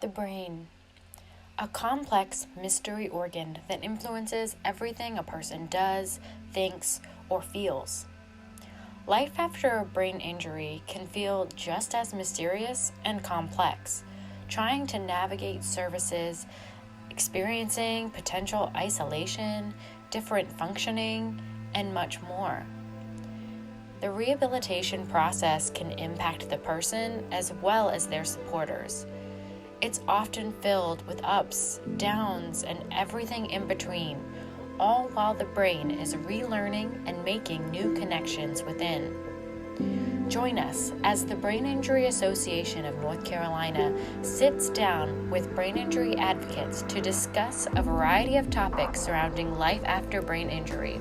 The brain, a complex mystery organ that influences everything a person does, thinks, or feels. Life after a brain injury can feel just as mysterious and complex, trying to navigate services, experiencing potential isolation, different functioning, and much more. The rehabilitation process can impact the person as well as their supporters. It's often filled with ups, downs, and everything in between, all while the brain is relearning and making new connections within. Join us as the Brain Injury Association of North Carolina sits down with brain injury advocates to discuss a variety of topics surrounding life after brain injury.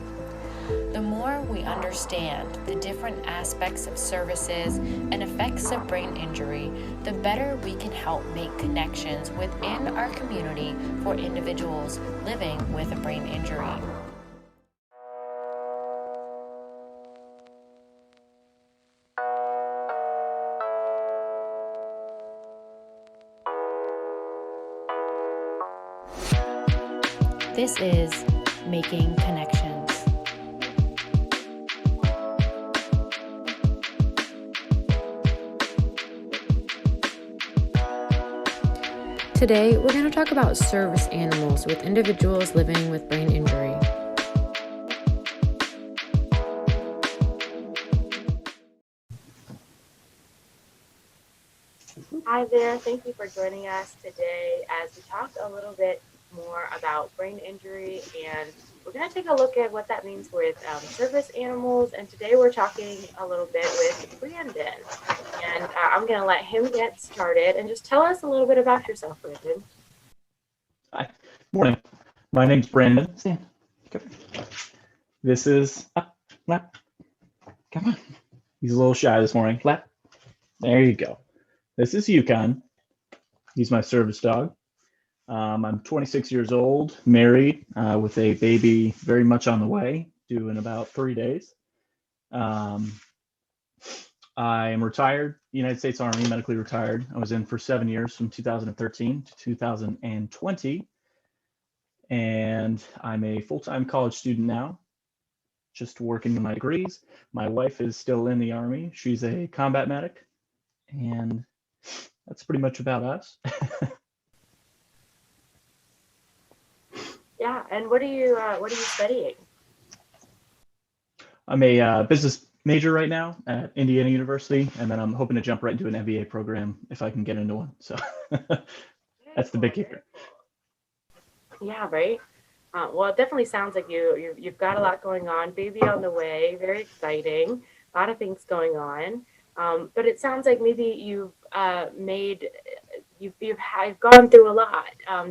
The more we understand the different aspects of services and effects of brain injury, the better we can help make connections within our community for individuals living with a brain injury. This is Making Connections. Today, we're going to talk about service animals with individuals living with brain injury. Hi there, thank you for joining us today as we talk a little bit more about brain injury, and we're going to take a look at what that means with service animals. And today we're talking a little bit with Brandon, and I'm going to let him get started and just tell us a little bit about yourself, Brandon. Hi, morning. My name's Brandon. This is Lap. Come on. He's a little shy this morning. Lap. There you go. This is Uconn. He's my service dog. I'm 26 years old, married, with a baby very much on the way, due in about 3 days. I am retired, United States Army, medically retired. I was in for 7 years from 2013 to 2020. And I'm a full-time college student now, just working on my degrees. My wife is still in the Army. She's a combat medic. And that's pretty much about us. Yeah, and what are you studying? I'm a business major right now at Indiana University, and then I'm hoping to jump right into an MBA program if I can get into one. So that's the big kicker. Cool. Yeah, right. Well, it definitely sounds like you've got a lot going on. Baby on the way, very exciting. A lot of things going on. But it sounds like maybe you've gone through a lot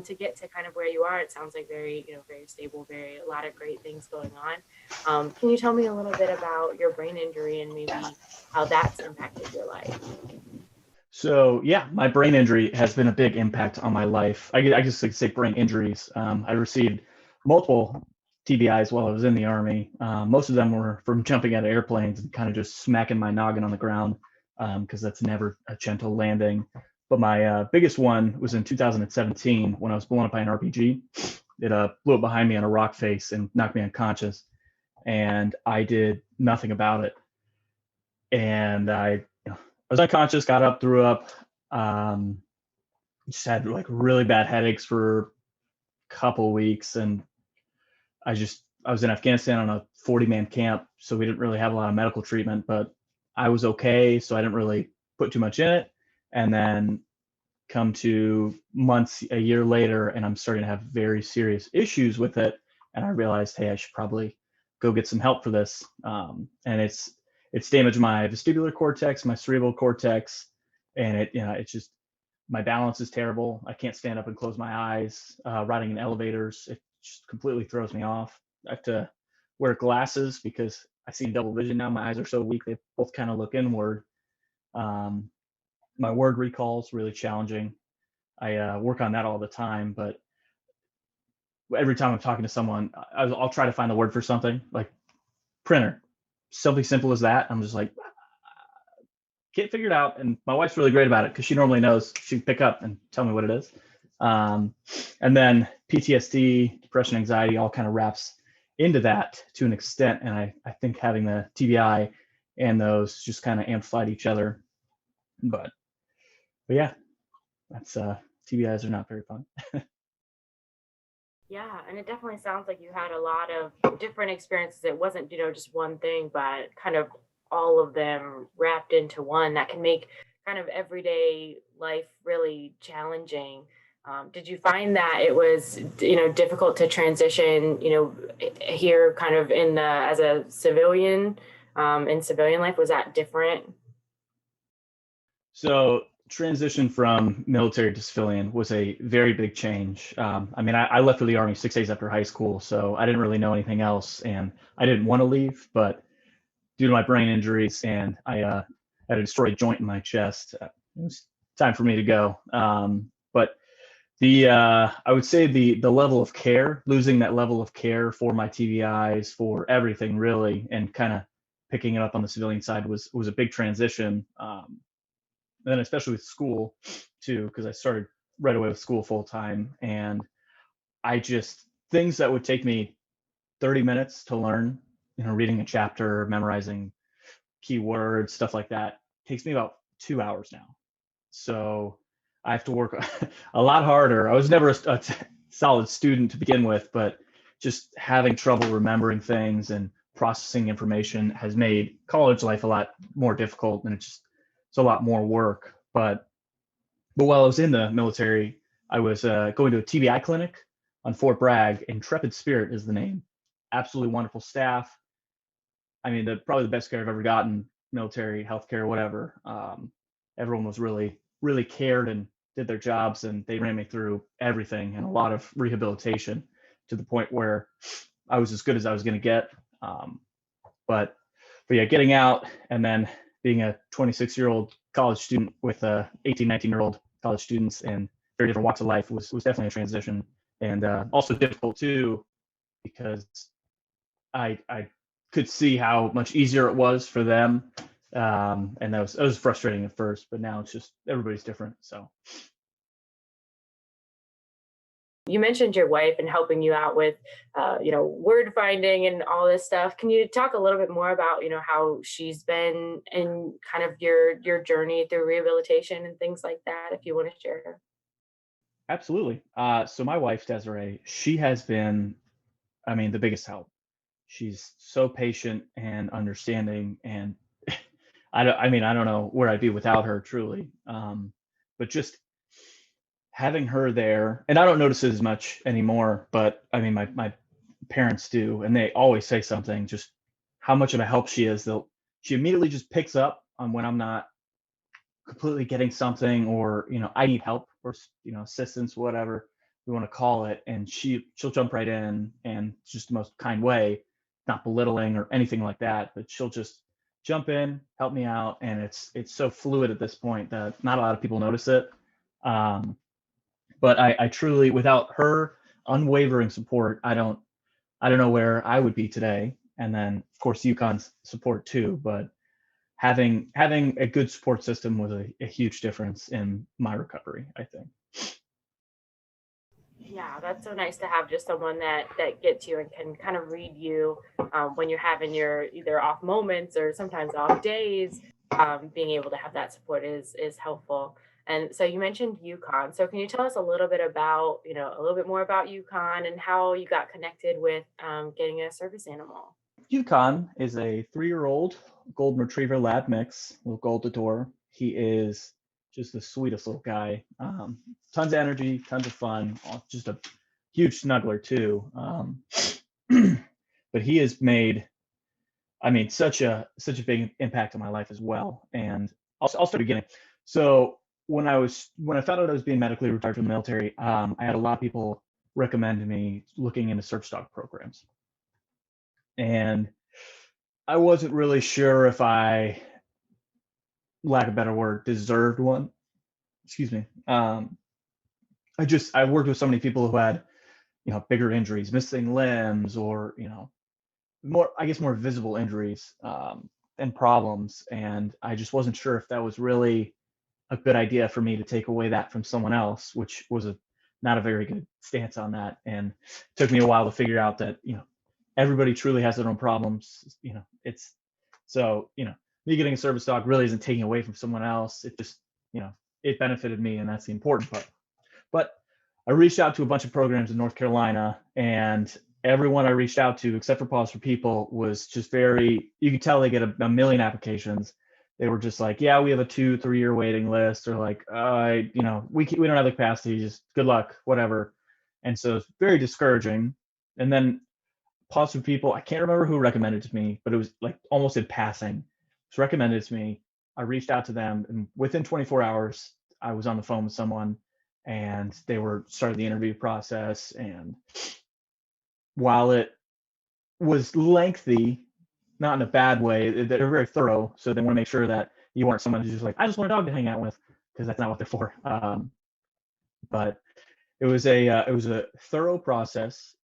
to get to kind of where you are. It sounds like very stable, a lot of great things going on. Can you tell me a little bit about your brain injury and maybe how that's impacted your life? So yeah, my brain injury has been a big impact on my life. I guess I could say brain injuries. I received multiple TBIs while I was in the Army. Most of them were from jumping out of airplanes and kind of just smacking my noggin on the ground, because that's never a gentle landing. But my biggest one was in 2017 when I was blown up by an RPG. It blew up behind me on a rock face and knocked me unconscious, and I did nothing about it. And I was unconscious, got up, threw up, um, just had like really bad headaches for a couple weeks, and I was in Afghanistan on a 40-man camp, so we didn't really have a lot of medical treatment, but I was okay, so I didn't really put too much in it. And then come to months, a year later, and I'm starting to have very serious issues with it, and I realized, hey, I should probably go get some help for this. And it's damaged my vestibular cortex, my cerebral cortex, and it's just my balance is terrible. I can't stand up and close my eyes. Riding in elevators, it just completely throws me off. I have to wear glasses because I see in double vision now. My eyes are so weak; they both kind of look inward. Um, my word recall is really challenging. I work on that all the time, but every time I'm talking to someone, I'll try to find the word for something like printer, something simple as that. I'm just like, can't figure it out. And my wife's really great about it because she normally knows. She'd pick up and tell me what it is. And then PTSD, depression, anxiety, all kind of wraps into that to an extent. And I think having the TBI and those just kind of amplified each other. But yeah, that's TBIs are not very fun. Yeah, and it definitely sounds like you had a lot of different experiences. It wasn't, just one thing, but kind of all of them wrapped into one that can make kind of everyday life really challenging. Did you find that it was, difficult to transition, here kind of as a civilian, in civilian life? Was that different? So transition from military to civilian was a very big change. I mean, I left for the Army 6 days after high school, so I didn't really know anything else, and I didn't want to leave, but due to my brain injuries and I had a destroyed joint in my chest, it was time for me to go. But the I would say the level of care, losing that level of care for my TBIs, for everything really, and kind of picking it up on the civilian side was a big transition. And then especially with school too, because I started right away with school full time, and I just things that would take me 30 minutes to learn, reading a chapter, memorizing keywords, stuff like that, takes me about 2 hours now. So I have to work a lot harder. I was never a solid student to begin with, but just having trouble remembering things and processing information has made college life a lot more difficult, and it's a lot more work. But while I was in the military, I was going to a TBI clinic on Fort Bragg. Intrepid Spirit is the name. Absolutely wonderful staff. I mean, probably the best care I've ever gotten, military, healthcare, whatever. Everyone was really, really cared and did their jobs, and they ran me through everything and a lot of rehabilitation to the point where I was as good as I was going to get. But yeah, getting out and then being a 26-year-old college student with 18, 19-year-old college students and very different walks of life was definitely a transition, and also difficult too, because I could see how much easier it was for them. And that was frustrating at first, but now it's just everybody's different. So You mentioned your wife and helping you out with, word finding and all this stuff. Can you talk a little bit more about, how she's been in kind of your journey through rehabilitation and things like that, if you want to share? absolutely. So my wife, Desiree, she has been, I mean, the biggest help. She's so patient and understanding, and I don't know where I'd be without her, truly. But just having her there, and I don't notice it as much anymore, but I mean, my parents do, and they always say something, just how much of a help she is. She immediately just picks up on when I'm not completely getting something, or I need help, or assistance, whatever we want to call it, and she'll jump right in, and just the most kind way, not belittling or anything like that, but she'll just jump in, help me out, and it's so fluid at this point that not a lot of people notice it. um, but I truly, without her unwavering support, I don't know where I would be today. And then of course Uconn's support too, but having a good support system was a huge difference in my recovery, I think. Yeah, that's so nice to have just someone that gets you and can kind of read you, when you're having your either off moments or sometimes off days. Being able to have that support is helpful. And so you mentioned Uconn. So can you tell us a little bit about, a little bit more about Uconn and how you got connected with, getting a service animal? Uconn is a 3-year-old golden retriever lab mix, little goldador. He is just the sweetest little guy. Tons of energy, tons of fun, just a huge snuggler too. But he has made, I mean, such a big impact on my life as well. And I'll start beginning. So when I found out I was being medically retired from the military, I had a lot of people recommend me looking into service dog programs, and I wasn't really sure if I, lack of a better word, deserved one. Excuse me. I worked with so many people who had bigger injuries, missing limbs, or more, I guess, more visible injuries. and problems. And I just wasn't sure if that was really a good idea for me to take away that from someone else, which was not a very good stance on that. And it took me a while to figure out that, everybody truly has their own problems. It's so, me getting a service dog really isn't taking away from someone else. It just, it benefited me, and that's the important part. But I reached out to a bunch of programs in North Carolina, and everyone I reached out to, except for PAWS for People, was just you could tell they get a million applications. They were just like, yeah, we have a 2-3 year waiting list, or like, we don't have the capacity, just good luck, whatever. And so it's very discouraging. And then PAWS for People, I can't remember who recommended it to me, but it was like almost in passing. It was recommended to me. I reached out to them, and within 24 hours, I was on the phone with someone, and they were started the interview process. And while it was lengthy, not in a bad way, they're very thorough. So they want to make sure that you aren't someone who's just like, I just want a dog to hang out with, because that's not what they're for. But it was a thorough process,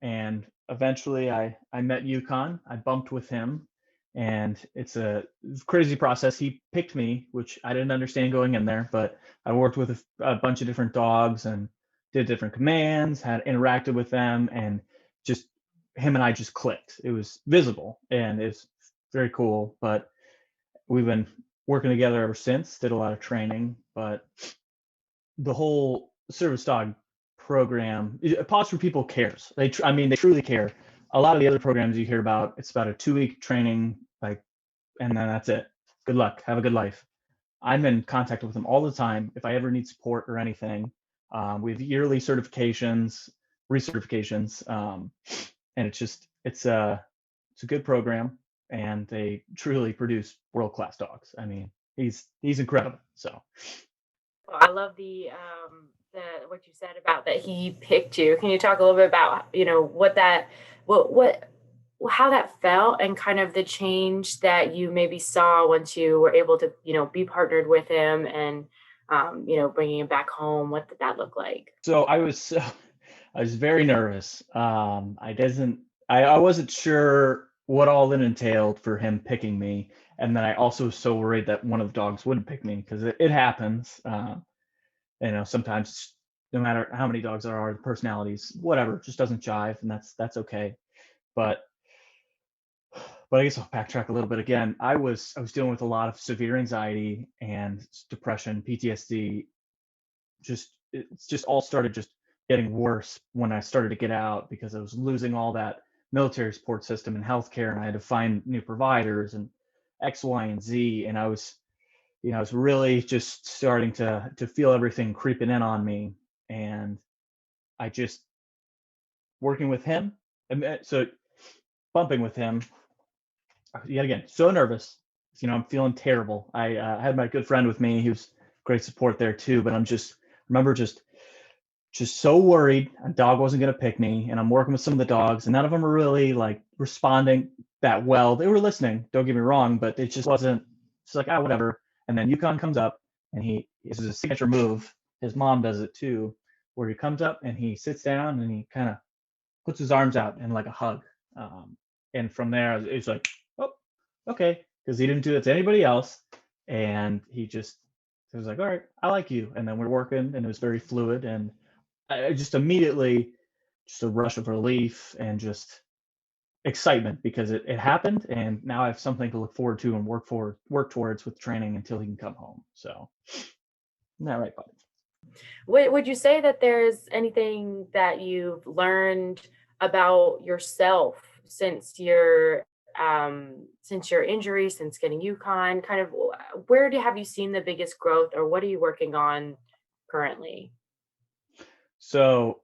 and eventually I met Uconn. I bumped with him, and it's a crazy process. He picked me, which I didn't understand going in there, but I worked with a bunch of different dogs and did different commands, had interacted with them, and just him and I just clicked. It was visible, and it's very cool. But we've been working together ever since. Did a lot of training, but the whole service dog program, PAWS for People cares. They truly care. A lot of the other programs you hear about, it's about a 2-week training, like, and then that's it. Good luck. Have a good life. I'm in contact with them all the time if I ever need support or anything. We have yearly certifications, recertifications, and it's a good program, and they truly produce world-class dogs. I mean, he's incredible. So. Well, I love the what you said about that he picked you. Can you talk a little bit about, what how that felt, and kind of the change that you maybe saw once you were able to, be partnered with him, and bringing him back home? What did that look like? So I was very nervous. I wasn't sure what all it entailed for him picking me, and then I also was so worried that one of the dogs wouldn't pick me, because it happens. Sometimes, no matter how many dogs there are, the personalities, whatever, just doesn't jive, and that's okay. But I guess I'll backtrack a little bit again. I was dealing with a lot of severe anxiety and depression, PTSD. It's just all started just getting worse when I started to get out, because I was losing all that military support system and healthcare, and I had to find new providers and X, Y, and Z. And I was really just starting to feel everything creeping in on me. And I just working with him, so bumping with him, yet again, so nervous. I'm feeling terrible. I had my good friend with me. He was great support there too, but remember just so worried a dog wasn't going to pick me. And I'm working with some of the dogs, and none of them are really like responding that well. They were listening, don't get me wrong, but it just wasn't. It's like, whatever. And then Uconn comes up, and this is a signature move. His mom does it too, where he comes up and he sits down and he kind of puts his arms out in like a hug. And from there, it's like, oh, okay, because he didn't do it to anybody else, and he was like, all right, I like you. And then we're working, and it was very fluid, and I just immediately, just a rush of relief and just excitement, because it happened, and now I have something to look forward to and work towards with training until he can come home. So, isn't that right, buddy? Would you say that there's anything that you've learned about yourself since your injury, since getting Uconn? Kind of, have you seen the biggest growth, or what are you working on currently? So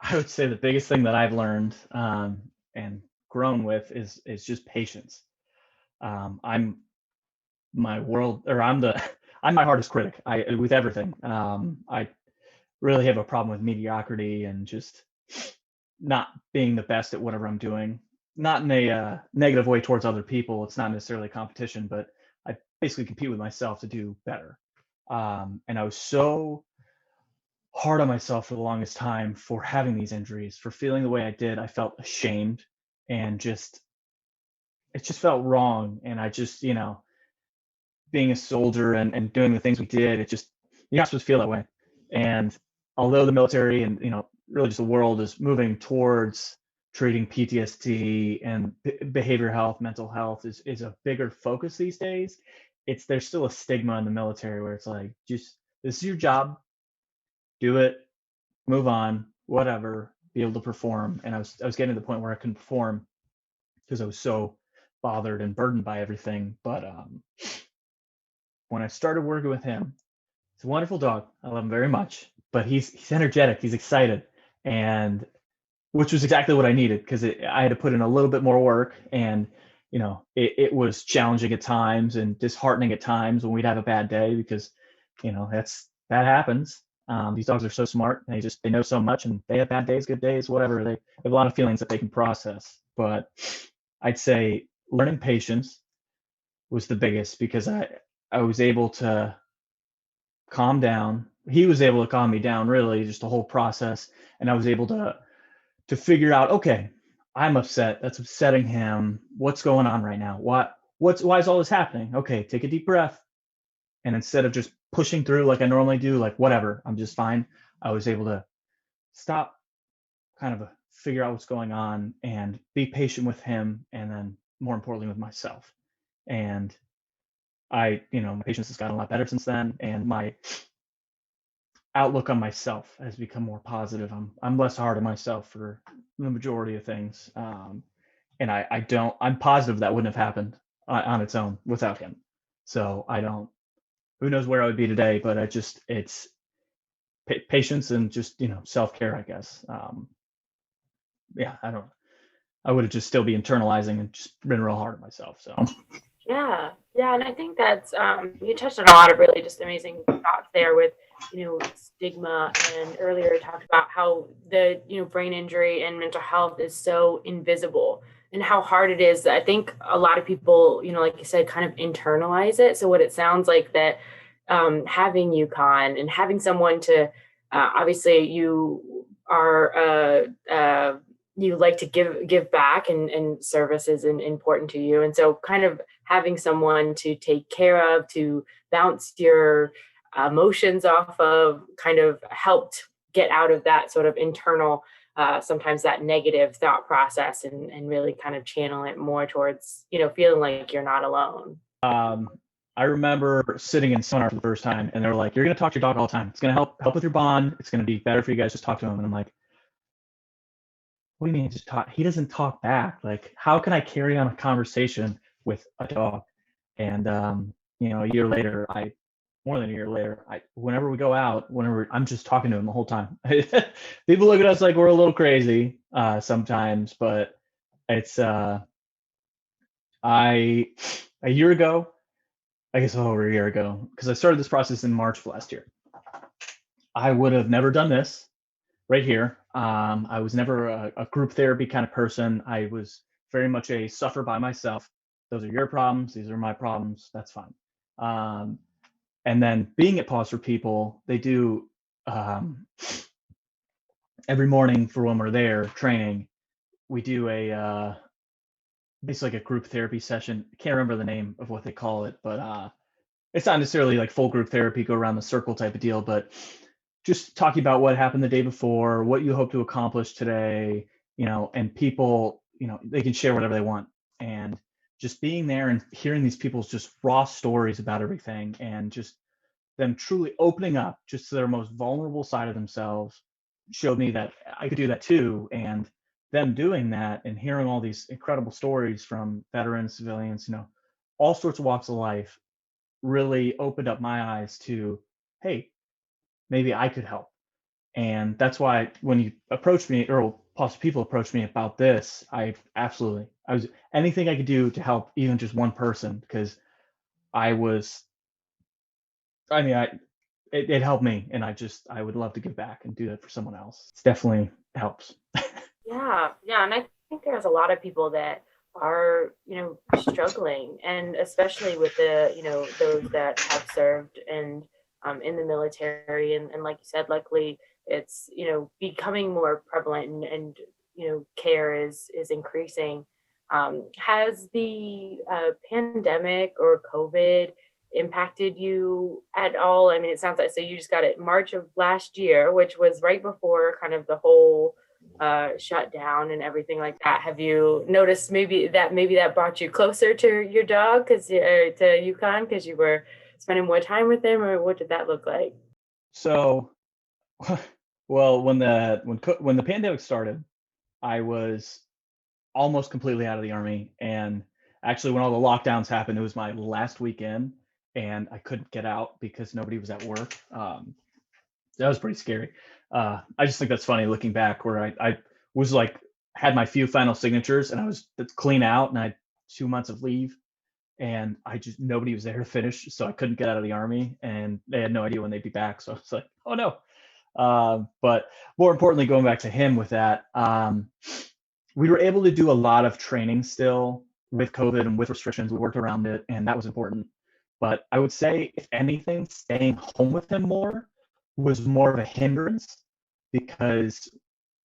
I would say the biggest thing that I've learned, and grown with is just patience. I'm my world, or I'm my hardest critic. With everything. I really have a problem with mediocrity and just not being the best at whatever I'm doing. Not in a negative way towards other people. It's not necessarily competition, but I basically compete with myself to do better. And I was so hard on myself for the longest time for having these injuries, for feeling the way I did. I felt ashamed, and just it just felt wrong. And I just, being a soldier and doing the things we did, it just, you're not supposed to feel that way. And although the military and, really just the world is moving towards treating PTSD and behavioral health, mental health is a bigger focus these days, there's still a stigma in the military where it's like, just, this is your job, do it, move on, whatever, be able to perform. And I was getting to the point where I couldn't perform because I was so bothered and burdened by everything. But when I started working with him, he's a wonderful dog. I love him very much, but he's energetic, he's excited, and which was exactly what I needed because I had to put in a little bit more work, and it was challenging at times and disheartening at times when we'd have a bad day because that happens. These dogs are so smart. They know so much, and they have bad days, good days, whatever. They have a lot of feelings that they can process. But I'd say learning patience was the biggest because I was able to calm down. He was able to calm me down, really, just the whole process, and I was able to figure out, okay, I'm upset. That's upsetting him. What's going on right now? Why is all this happening? Okay, take a deep breath. And instead of just pushing through like I normally do, like whatever, I'm just fine, I was able to stop, kind of figure out what's going on and be patient with him, and then more importantly with myself. And my patience has gotten a lot better since then, and my outlook on myself has become more positive. I'm less hard on myself for the majority of things, and I'm positive that wouldn't have happened on its own without him. So I don't. Who knows where I would be today? But it's patience and just self care, I guess. Yeah, I don't. I would have just still be internalizing and just been real hard on myself. So Yeah, and I think that's you touched on a lot of really just amazing thoughts there with stigma, and earlier talked about how the brain injury and mental health is so invisible and how hard it is. I think a lot of people, like you said, kind of internalize it. So what it sounds like that having Uconn and having someone to obviously you are you like to give back, and service is important to you, and so kind of having someone to take care of, to bounce your emotions off of, kind of helped get out of that sort of internal sometimes that negative thought process, and really kind of channel it more towards feeling like you're not alone. I remember sitting in seminar for the first time, and they were like, "You're going to talk to your dog all the time. It's going to help with your bond. It's going to be better for you guys. Just talk to him." And I'm like, "What do you mean just talk? He doesn't talk back. Like, how can I carry on a conversation with a dog?" And a year later, more than a year later, whenever we go out, whenever I'm just talking to him the whole time. People look at us like we're a little crazy sometimes, but it's I a year ago, I guess over a year ago, because I started this process in March of last year. I would have never done this right here. I was never a group therapy kind of person. I was very much a suffer by myself. Those are your problems. These are my problems. That's fine. And then being at PAWS for People, they do every morning for when we're there training, we do a basically like a group therapy session. I can't remember the name of what they call it, but it's not necessarily like full group therapy, go around the circle type of deal, but just talking about what happened the day before, what you hope to accomplish today, and people, they can share whatever they want. And just being there and hearing these people's just raw stories about everything, and just them truly opening up just to their most vulnerable side of themselves, showed me that I could do that too. And them doing that and hearing all these incredible stories from veterans, civilians, all sorts of walks of life, really opened up my eyes to, hey, maybe I could help. And that's why when you approached me, or possibly people approached me about this, I was anything I could do to help even just one person, because I was, I mean, it helped me, and I would love to give back and do that for someone else. It definitely helps. Yeah, and I think there's a lot of people that are, struggling, and especially with the, those that have served and in the military, and like you said, luckily it's, becoming more prevalent, and care is increasing. Has the pandemic or COVID impacted you at all? I mean, it sounds like so you just got it March of last year, which was right before kind of the whole shutdown and everything like that. Have you noticed maybe that brought you closer to your dog because to Yukon because you were spending more time with him, or what did that look like? So, well, when the pandemic started, I was almost completely out of the army, and actually, when all the lockdowns happened, it was my last weekend, and I couldn't get out because nobody was at work. That was pretty scary. I just think that's funny looking back, where I was like had my few final signatures, and I was clean out, and I had 2 months of leave, and I just nobody was there to finish, so I couldn't get out of the army, and they had no idea when they'd be back. So it's like, oh no. But more importantly, going back to him with that, we were able to do a lot of training still with COVID and with restrictions. We worked around it, and that was important. But I would say, if anything, staying home with him more was more of a hindrance because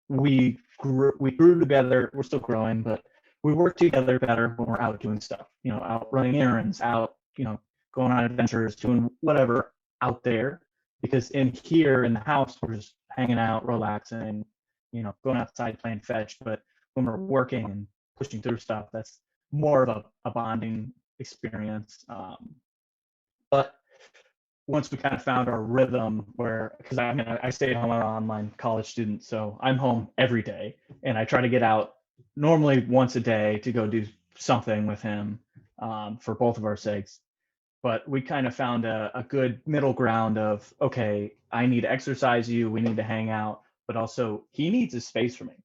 we grew together. We're still growing, but we work together better when we're out doing stuff. Out running errands, out going on adventures, doing whatever out there. Because in here in the house, we're just hanging out, relaxing, going outside playing fetch. But when we're working and pushing through stuff, that's more of a bonding experience. But once we kind of found our rhythm, where because I stay at home, I'm an online college student, so I'm home every day, and I try to get out normally once a day to go do something with him, for both of our sakes. But we kind of found a good middle ground of, okay, I need to exercise you, we need to hang out, but also he needs his space from me,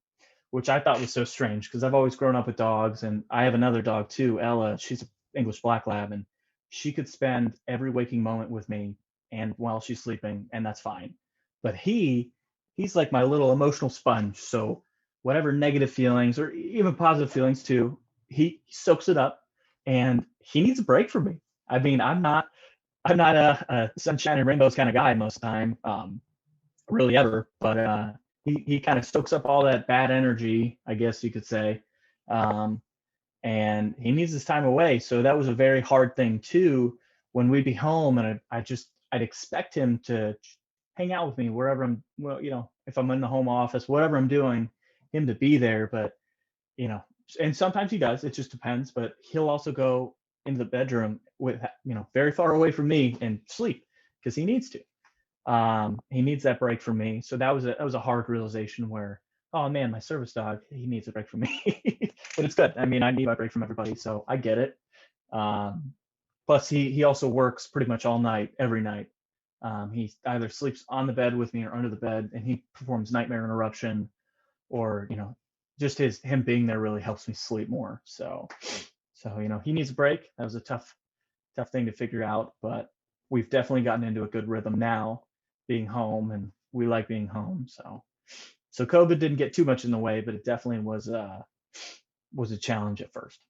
which I thought was so strange because I've always grown up with dogs, and I have another dog too, Ella. She's an English Black Lab, and she could spend every waking moment with me and while she's sleeping, and that's fine. But he's like my little emotional sponge. So whatever negative feelings or even positive feelings too, he soaks it up, and he needs a break from me. I mean, I'm not a sunshine and rainbows kind of guy most of the time. Really ever, but he kind of stokes up all that bad energy, I guess you could say, um, and he needs his time away. So that was a very hard thing too. When we'd be home, and I'd expect him to hang out with me wherever I'm. Well, if I'm in the home office, whatever I'm doing, him to be there. But you know, and sometimes he does. It just depends. But he'll also go into the bedroom with very far away from me and sleep because he needs to. He needs that break from me. So that was a hard realization where, oh man, my service dog, he needs a break from me. But it's good. I mean, I need my break from everybody, so I get it. Um, Plus, he also works pretty much all night, every night. He either sleeps on the bed with me or under the bed, and he performs nightmare interruption, or just him being there really helps me sleep more. So he needs a break. That was a tough thing to figure out, but we've definitely gotten into a good rhythm now, being home, and we like being home. So COVID didn't get too much in the way, but it definitely was a challenge at first.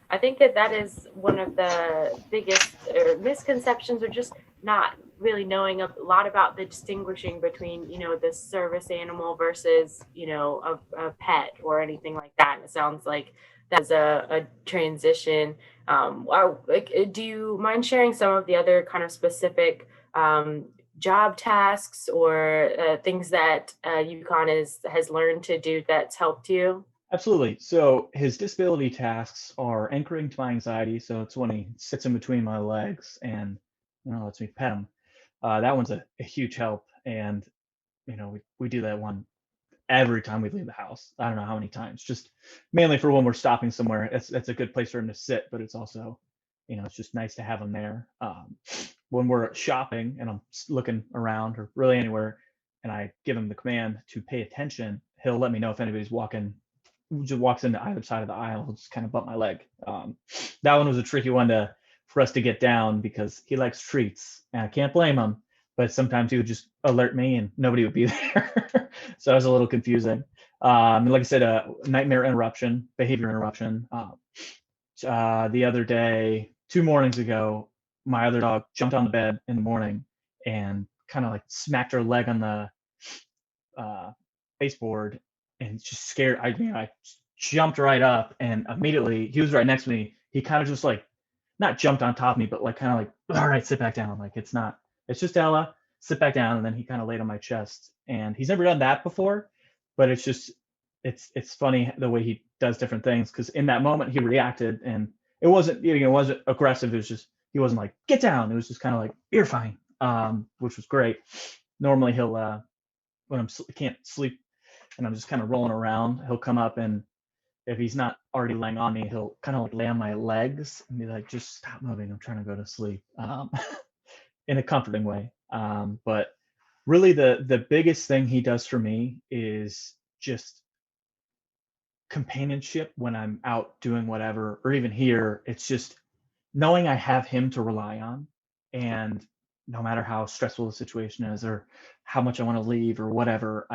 I think that is one of the biggest misconceptions, or just not really knowing a lot about the distinguishing between, the service animal versus, a pet or anything like that. And it sounds like that's a transition. Do you mind sharing some of the other kind of specific job tasks or things that Yukon has learned to do that's helped you? Absolutely. So his disability tasks are anchoring to my anxiety. So it's when he sits in between my legs and lets me pet him. That one's a huge help, and we do that one every time we leave the house. I don't know how many times. Just mainly for when we're stopping somewhere. It's a good place for him to sit, but it's also, it's just nice to have him there. When we're shopping and I'm looking around or really anywhere, and I give him the command to pay attention, he'll let me know if anybody's just walks into either side of the aisle. He'll just kind of bump my leg. That one was a tricky one for us to get down because he likes treats, and I can't blame him. But sometimes he would just alert me and nobody would be there. So it was a little confusing. And like I said, nightmare interruption, behavior interruption. The other day, 2 mornings ago, my other dog jumped on the bed in the morning and kind of like smacked her leg on the baseboard, and just scared. I jumped right up, and immediately he was right next to me. He kind of just like not jumped on top of me, but like kind of like, all right, sit back down. Like it's just Ella, sit back down. And then he kind of laid on my chest. And he's never done that before, but it's funny the way he does different things, because in that moment he reacted, and it wasn't aggressive. It was just, he wasn't like, get down. It was just kind of like, you're fine, which was great. Normally he'll when can't sleep and I'm just kind of rolling around, he'll come up, and if he's not already laying on me, he'll kind of like lay on my legs and be like, just stop moving. I'm trying to go to sleep, in a comforting way. But really the biggest thing he does for me is just companionship when I'm out doing whatever, or even here. It's just knowing I have him to rely on. And no matter how stressful the situation is, or how much I want to leave or whatever,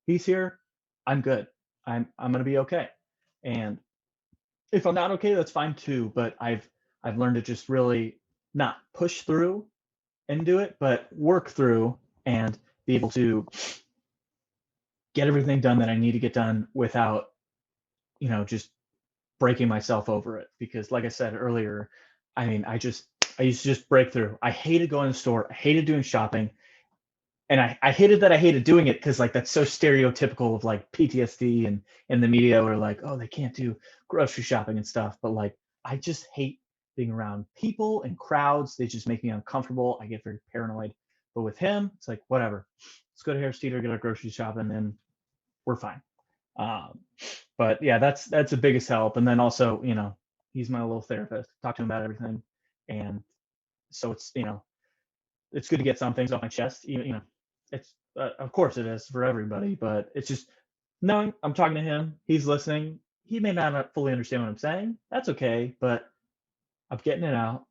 he's here. I'm good. I'm gonna be okay. And if I'm not okay, that's fine too. But I've learned to just really not push through and do it, but work through and be able to get everything done that I need to get done without, just breaking myself over it. Because like I said earlier, I mean, I used to just break through. I hated going to the store. I hated doing shopping. And I hated that I hated doing it, because like that's so stereotypical of like PTSD and in the media, where like, oh, they can't do grocery shopping and stuff. But like, I just hate being around people and crowds. They just make me uncomfortable. I get very paranoid. But with him, it's like, whatever. Let's go to Harris Teeter, get our grocery shopping, and we're fine. Um, but yeah, that's the biggest help. And then also, he's my little therapist. Talk to him about everything, and so it's good to get some things off my chest. It's of course it is for everybody, but it's just knowing I'm talking to him, he's listening. He may not fully understand what I'm saying. That's okay, but I'm getting it out,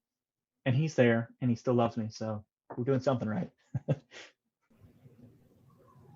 and he's there, and he still loves me. So we're doing something right.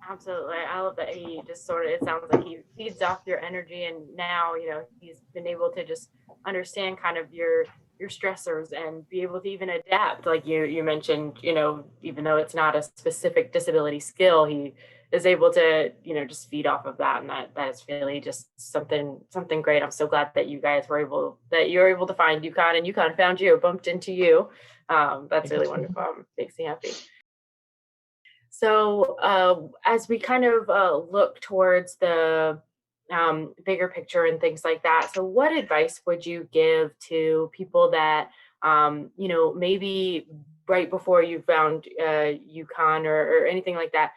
Absolutely. I love that he just sort of, it sounds like he feeds off your energy, and now, he's been able to just understand kind of your stressors and be able to even adapt. Like you mentioned, even though it's not a specific disability skill, he is able to, just feed off of that. And that is really just something great. I'm so glad that you're able to find Uconn, and Uconn found you, bumped into you. That's really wonderful. Makes me happy. So, as we kind of look towards the bigger picture and things like that, so what advice would you give to people that, maybe right before you found Uconn, or anything like that?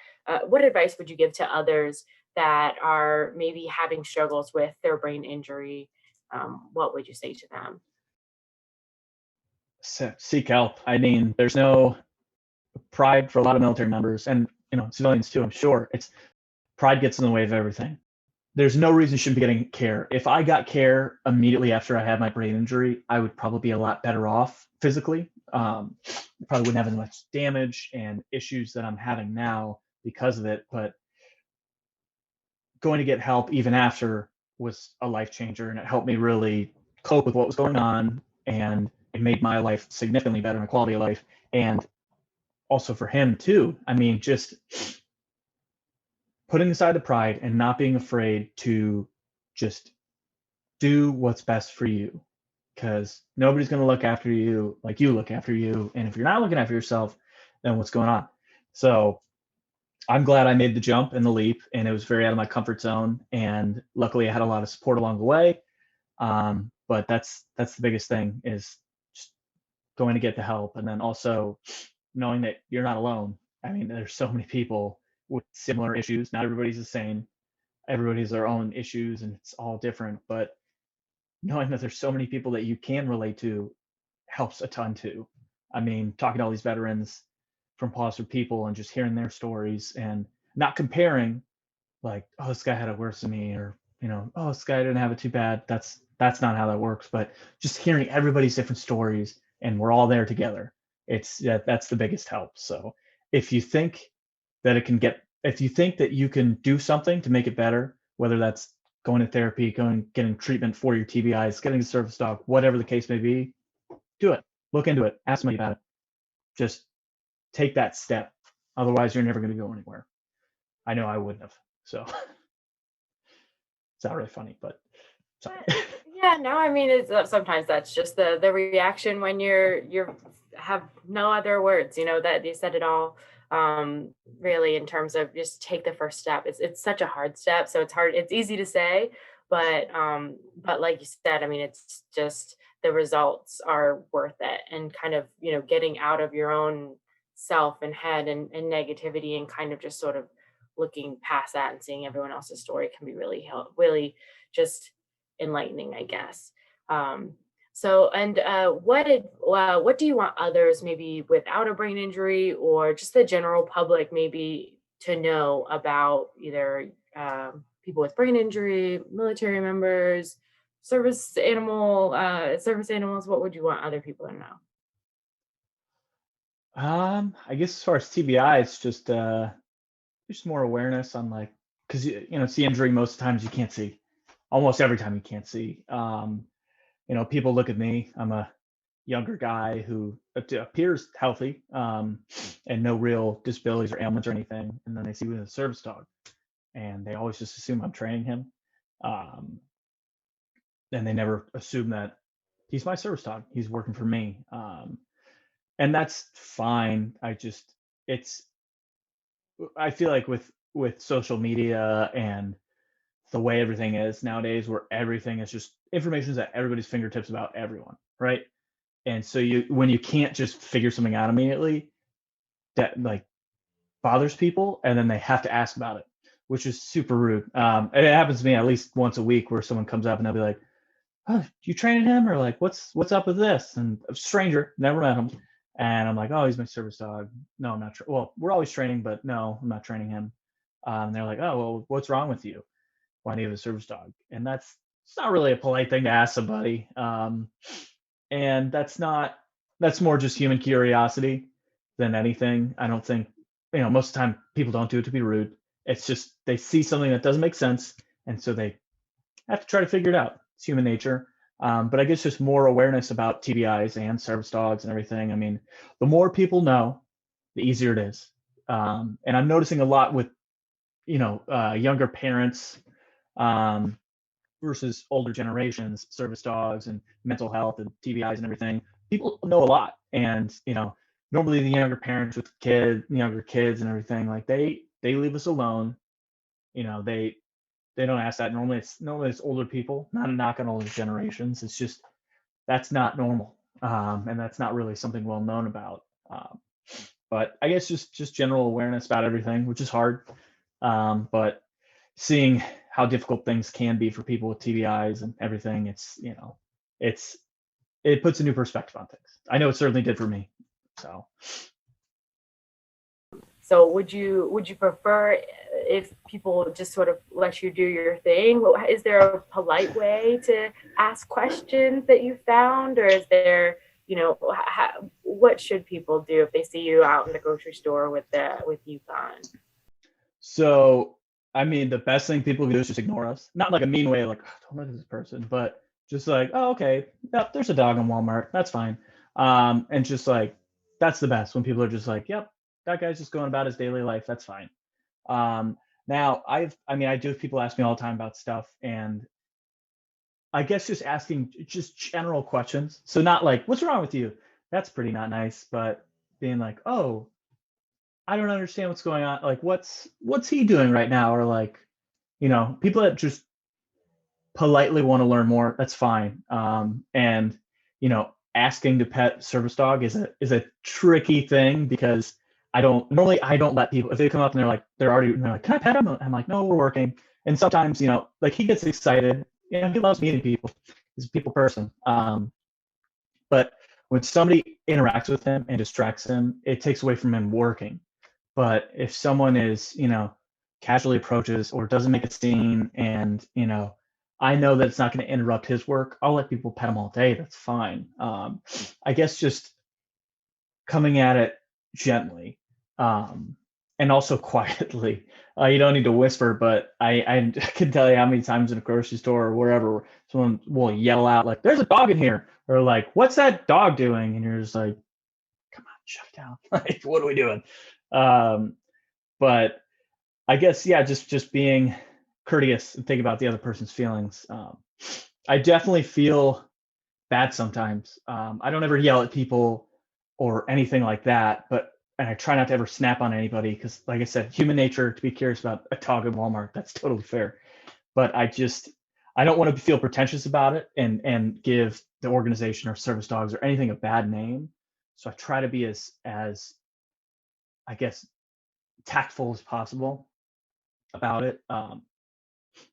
What advice would you give to others that are maybe having struggles with their brain injury? What would you say to them? So seek help. I mean, there's no pride for a lot of military members, and civilians too. I'm sure it's pride gets in the way of everything. There's no reason you shouldn't be getting care. If I got care immediately after I had my brain injury, I would probably be a lot better off physically. Probably wouldn't have as much damage and issues that I'm having now because of it. But going to get help even after was a life changer, and it helped me really cope with what was going on, and it made my life significantly better, my quality of life, and also for him too. I mean, just putting aside the pride and not being afraid to just do what's best for you, because nobody's going to look after you like you look after you. And if you're not looking after yourself, then what's going on? So I'm glad I made the jump and the leap, and it was very out of my comfort zone. And luckily, I had a lot of support along the way. But that's the biggest thing, is just going to get the help, and then also knowing that you're not alone. I mean, there's so many people with similar issues. Not everybody's the same. Everybody has their own issues, and it's all different. But knowing that there's so many people that you can relate to helps a ton too. I mean, talking to all these veterans from PAWS for People and just hearing their stories, and not comparing, like, oh, this guy had it worse than me, or oh, this guy didn't have it too bad. That's not how that works. But just hearing everybody's different stories, and we're all there together. That's the biggest help. So if you think if you think that you can do something to make it better, whether that's going to therapy, getting treatment for your TBIs, getting a service dog, whatever the case may be, do it. Look into it. Ask somebody about it. Just take that step. Otherwise, you're never going to go anywhere. I know I wouldn't have. So It's not really funny, but sorry. Yeah, no, I mean, it's sometimes that's just the reaction when you're have no other words, that you said it all. Really, in terms of just take the first step. It's such a hard step, so it's hard. It's easy to say, but like you said, I mean, it's just the results are worth it, and kind of getting out of your own self and head and negativity, and kind of just sort of looking past that and seeing everyone else's story can be really really just enlightening, I guess. So, and what do you want others, maybe without a brain injury, or just the general public, maybe to know about either people with brain injury, military members, service animals? What would you want other people to know? I guess as far as TBI, it's just more awareness on like, because it's the injury most of the times you can't see. Almost every time you can't see. People look at me. I'm a younger guy who appears healthy, and no real disabilities or ailments or anything, and then they see me with a service dog, and they always just assume I'm training him, um, and they never assume that he's my service dog. He's working for me, and that's fine. It's I feel like with social media and the way everything is nowadays, where everything is just information is at everybody's fingertips about everyone, right? And so when you can't just figure something out immediately, that like bothers people, and then they have to ask about it, which is super rude. And it happens to me at least once a week, where someone comes up and they'll be like, "Oh, you training him?" Or like, "What's up with this?" And a stranger, never met him, and I'm like, "Oh, he's my service dog." No, I'm not. Well, we're always training, but no, I'm not training him. And they're like, "Oh, well, what's wrong with you? Why do you have a service dog?" And it's not really a polite thing to ask somebody. And that's more just human curiosity than anything. I don't think, most of the time people don't do it to be rude. It's just they see something that doesn't make sense, and so they have to try to figure it out. It's human nature. But I guess just more awareness about TBIs and service dogs and everything. I mean, the more people know, the easier it is. And I'm noticing a lot with younger parents, um, versus older generations, service dogs and mental health and TBIs and everything. People know a lot, and normally the younger parents with younger kids and everything, like they leave us alone. They don't ask that. Normally it's older people. Not a knock on older generations. It's just that's not normal, and that's not really something well known about. But I guess just general awareness about everything, which is hard. But seeing how difficult things can be for people with TBIs and everything, it's it puts a new perspective on things. I know it certainly did for me. So So would you prefer if people just sort of let you do your thing? Is there a polite way to ask questions that you found, or is there, what should people do if they see you out in the grocery store with Uconn? so I mean, the best thing people can do is just ignore us. Not like a mean way, like, "Oh, don't look at this person," but just like, "Oh, okay, yep, there's a dog in Walmart. That's fine." And just like that's the best when people are just like, "Yep, that guy's just going about his daily life. That's fine." Now I do have people ask me all the time about stuff, and I guess just asking just general questions. So not like, "What's wrong with you?" That's pretty not nice, but being like, "Oh, I don't understand what's going on. Like, what's he doing right now?" Or like, people that just politely want to learn more. That's fine. And asking to pet service dog is a tricky thing, because I don't let people, if they come up and they're like, "Can I pet him?" I'm like, "No, we're working." And sometimes like he gets excited. He loves meeting people. He's a people person. But when somebody interacts with him and distracts him, it takes away from him working. But if someone is, casually approaches or doesn't make a scene, and, I know that it's not going to interrupt his work, I'll let people pet him all day. That's fine. I guess just coming at it gently, and also quietly. You don't need to whisper, but I can tell you how many times in a grocery store or wherever someone will yell out like, "There's a dog in here," or like, "What's that dog doing?" And you're just like, "Come on, shut it down." Like, what are we doing? But I guess, yeah, just being courteous and think about the other person's feelings. I definitely feel bad sometimes. I don't ever yell at people or anything like that, but and I try not to ever snap on anybody because, like I said, human nature to be curious about a dog at Walmart. That's totally fair. But I don't want to feel pretentious about it and give the organization or service dogs or anything a bad name. So I try to be as I guess tactful as possible about it. But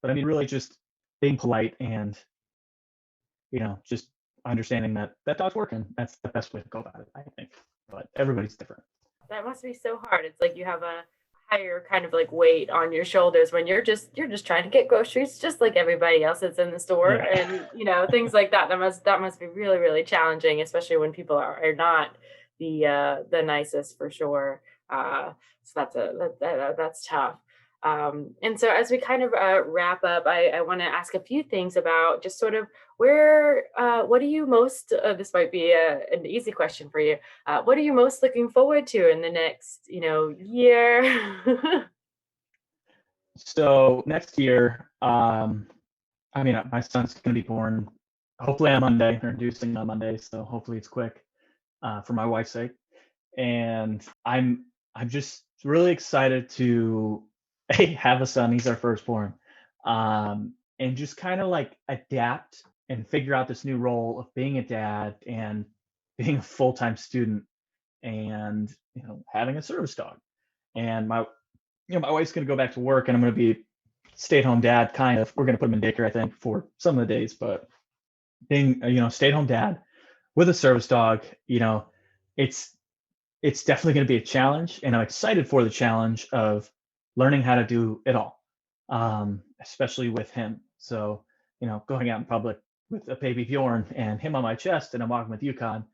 I mean, really just being polite and just understanding that that dog's working. That's the best way to go about it, I think. But everybody's different. That must be so hard. It's like you have a higher kind of like weight on your shoulders when you're just trying to get groceries just like everybody else that's in the store, Yeah. and things like that. That must be really, really challenging, especially when people are not the nicest for sure. So that's tough. And so as we kind of wrap up, I want to ask a few things about just sort of what are you most, this might be an easy question for you. What are you most looking forward to in the next, year? So next year, I mean, my son's going to be born hopefully on Monday. They're inducing on Monday, so hopefully it's quick for my wife's sake. And I'm just really excited to have a son. He's our firstborn, and just kind of like adapt and figure out this new role of being a dad and being a full-time student and having a service dog. And my wife's going to go back to work, and I'm going to be stay-at-home dad. Kind of, we're going to put him in daycare, I think, for some of the days. But being stay-at-home dad with a service dog, it's it's definitely going to be a challenge, and I'm excited for the challenge of learning how to do it all, especially with him. So, going out in public with a baby Bjorn and him on my chest, and I'm walking with Uconn,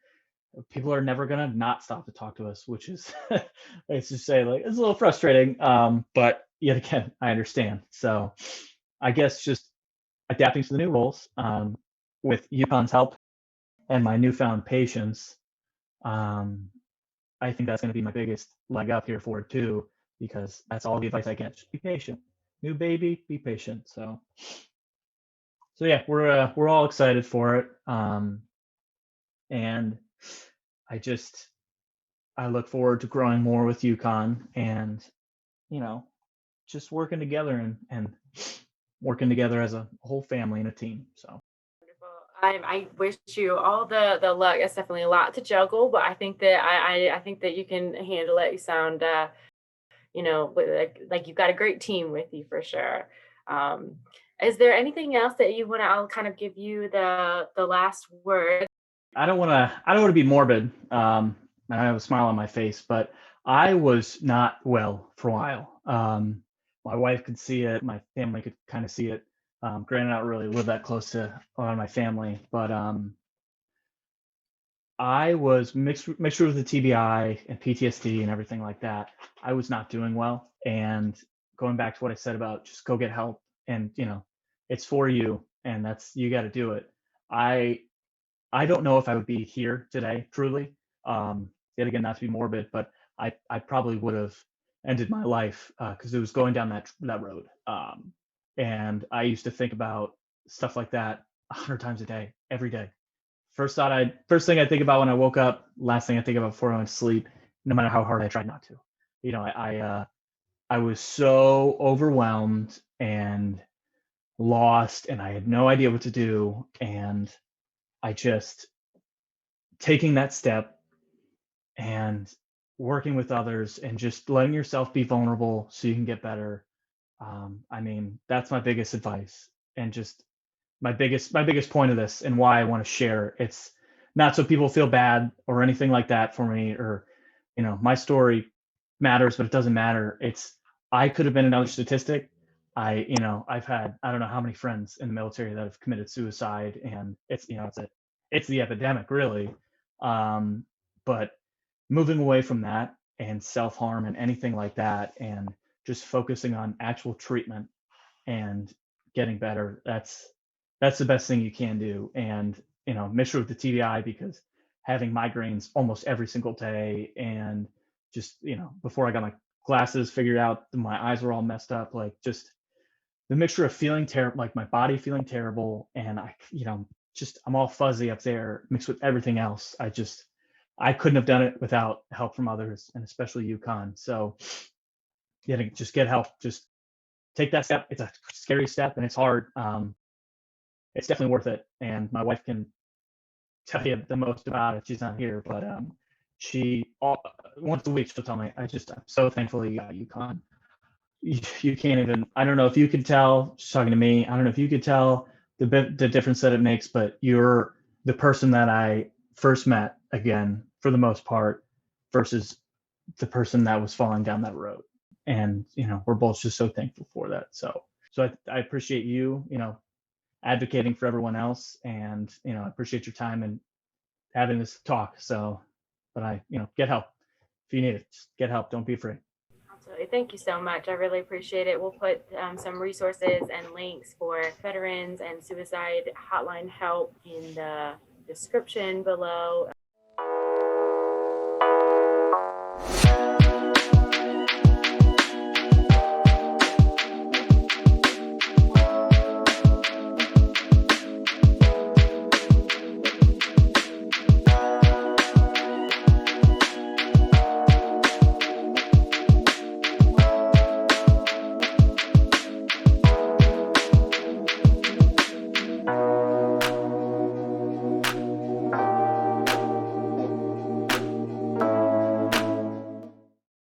people are never going to not stop to talk to us, which is, let's just say, like, it's a little frustrating. But yet again, I understand. So, I guess just adapting to the new roles with Uconn's help and my newfound patience. Um, I think that's going to be my biggest leg up here for it too, because that's all the advice I get. Just be patient. New baby, be patient. So yeah, we're all excited for it, and I just I look forward to growing more with Uconn and you know just working together and working together as a whole family and a team. So Wonderful. I wish you all the luck. It's definitely a lot to juggle, but I think that I think that you can handle it. You sound like you've got a great team with you for sure. Um, is there anything else that you want to? I'll kind of give you the last word. I don't want to be morbid, and I have a smile on my face, but I was not well for a while. My wife could see it, my family could kind of see it. Granted, I don't really live that close to a lot of my family, but I was mixture with the TBI and PTSD and everything like that. I was not doing well, and going back to what I said about just go get help, and it's for you, and that's you got to do it. I I don't know if I would be here today, truly. Yet again, not to be morbid, but I probably would have ended my life because it was going down that road. And I used to think about stuff like that 100 times a day, every day. First thing I think about when I woke up, last thing I think about before I went to sleep, no matter how hard I tried not to. I was so overwhelmed and lost, and I had no idea what to do, and I just taking that step and working with others and just letting yourself be vulnerable so you can get better. I mean, that's my biggest advice, and just my biggest point of this and why I want to share. It's not so people feel bad or anything like that for me, or my story matters, but it doesn't matter. It's I could have been another statistic. I've had I don't know how many friends in the military that have committed suicide, and it's the epidemic really. Um, but moving away from that and self-harm and anything like that, and just focusing on actual treatment and getting better, that's the best thing you can do. And mixture with the TBI, because having migraines almost every single day, and just before I got my glasses figured out, my eyes were all messed up, like just the mixture of feeling terrible, like my body feeling terrible, and I'm all fuzzy up there mixed with everything else. I couldn't have done it without help from others, and especially Uconn. So just get help. Just take that step. It's a scary step and it's hard. It's definitely worth it. And my wife can tell you the most about it. She's not here, but once a week she'll tell me, I'm so thankful you got Uconn. You can't even, I don't know if you could tell, she's talking to me, I don't know if you could tell the difference that it makes, but you're the person that I first met again, for the most part, versus the person that was falling down that road. And, we're both just so thankful for that. So I appreciate you, advocating for everyone else. And, I appreciate your time and having this talk. So, but get help if you need it. Just get help. Don't be afraid. Absolutely. Thank you so much. I really appreciate it. We'll put some resources and links for veterans and suicide hotline help in the description below.